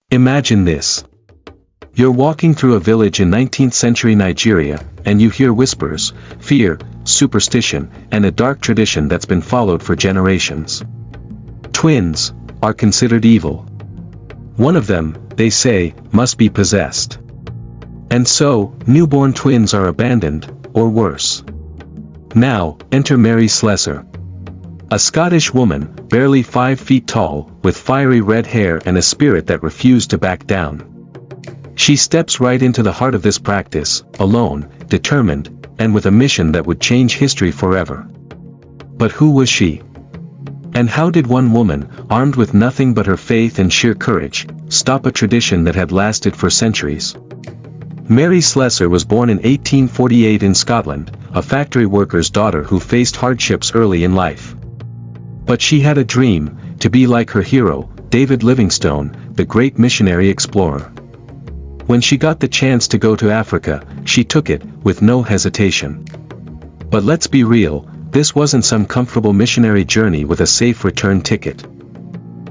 Imagine this. You're walking through a village in 19th century Nigeria, and you hear whispers, fear, superstition, and a dark tradition that's been followed for generations. Twins are considered evil. One of them, they say, must be possessed. And so, newborn twins are abandoned, or worse. Now, enter Mary Slessor. A Scottish woman, barely 5 feet tall, with fiery red hair and a spirit that refused to back down. She steps right into the heart of this practice, alone, determined, and with a mission that would change history forever. But who was she? And how did one woman, armed with nothing but her faith and sheer courage, stop a tradition that had lasted for centuries? Mary Slessor was born in 1848 in Scotland, a factory worker's daughter who faced hardships early in life. But she had a dream, to be like her hero, David Livingstone, the great missionary explorer. When she got the chance to go to Africa, she took it, with no hesitation. But let's be real, this wasn't some comfortable missionary journey with a safe return ticket.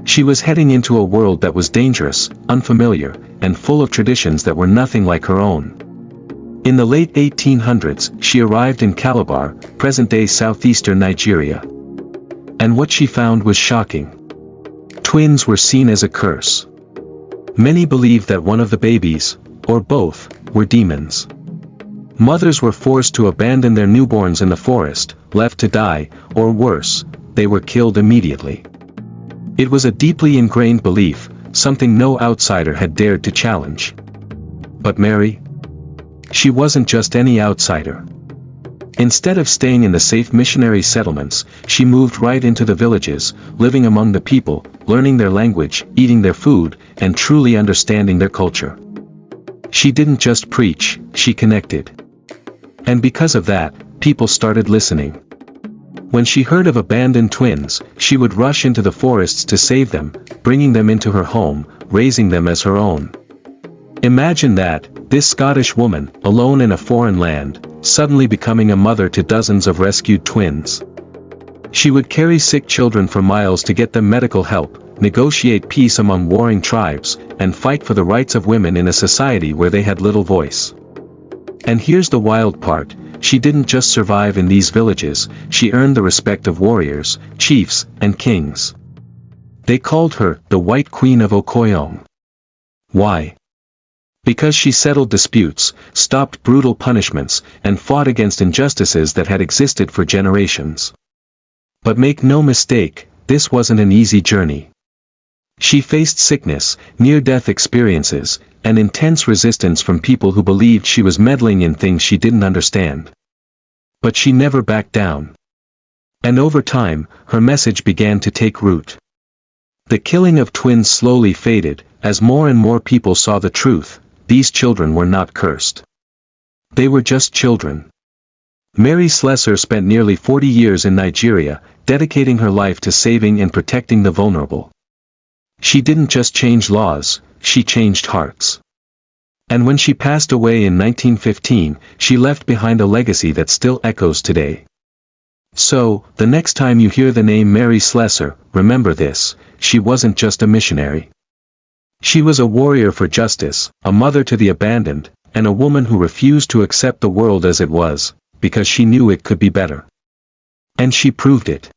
She was heading into a world that was dangerous, unfamiliar, and full of traditions that were nothing like her own. In the late 1800s, she arrived in Calabar, present-day southeastern Nigeria. And what she found was shocking. Twins were seen as a curse. Many believed that one of the babies, or both, were demons. Mothers were forced to abandon their newborns in the forest, left to die, or worse, they were killed immediately. It was a deeply ingrained belief, something no outsider had dared to challenge. But Mary? She wasn't just any outsider. Instead of staying in the safe missionary settlements, she moved right into the villages, living among the people, learning their language, eating their food, and truly understanding their culture. She didn't just preach, she connected. And because of that, people started listening. When she heard of abandoned twins, she would rush into the forests to save them, bringing them into her home, raising them as her own. Imagine that, this Scottish woman, alone in a foreign land, suddenly becoming a mother to dozens of rescued twins. She would carry sick children for miles to get them medical help, negotiate peace among warring tribes, and fight for the rights of women in a society where they had little voice. And here's the wild part, she didn't just survive in these villages, she earned the respect of warriors, chiefs, and kings. They called her the White Queen of Okoyong. Why? Because she settled disputes, stopped brutal punishments, and fought against injustices that had existed for generations. But make no mistake, this wasn't an easy journey. She faced sickness, near-death experiences, and intense resistance from people who believed she was meddling in things she didn't understand. But she never backed down. And over time, her message began to take root. The killing of twins slowly faded, as more and more people saw the truth. These children were not cursed. They were just children. Mary Slessor spent nearly 40 years in Nigeria, dedicating her life to saving and protecting the vulnerable. She didn't just change laws, she changed hearts. And when she passed away in 1915, she left behind a legacy that still echoes today. So, the next time you hear the name Mary Slessor, remember this, she wasn't just a missionary. She was a warrior for justice, a mother to the abandoned, and a woman who refused to accept the world as it was, because she knew it could be better. And she proved it.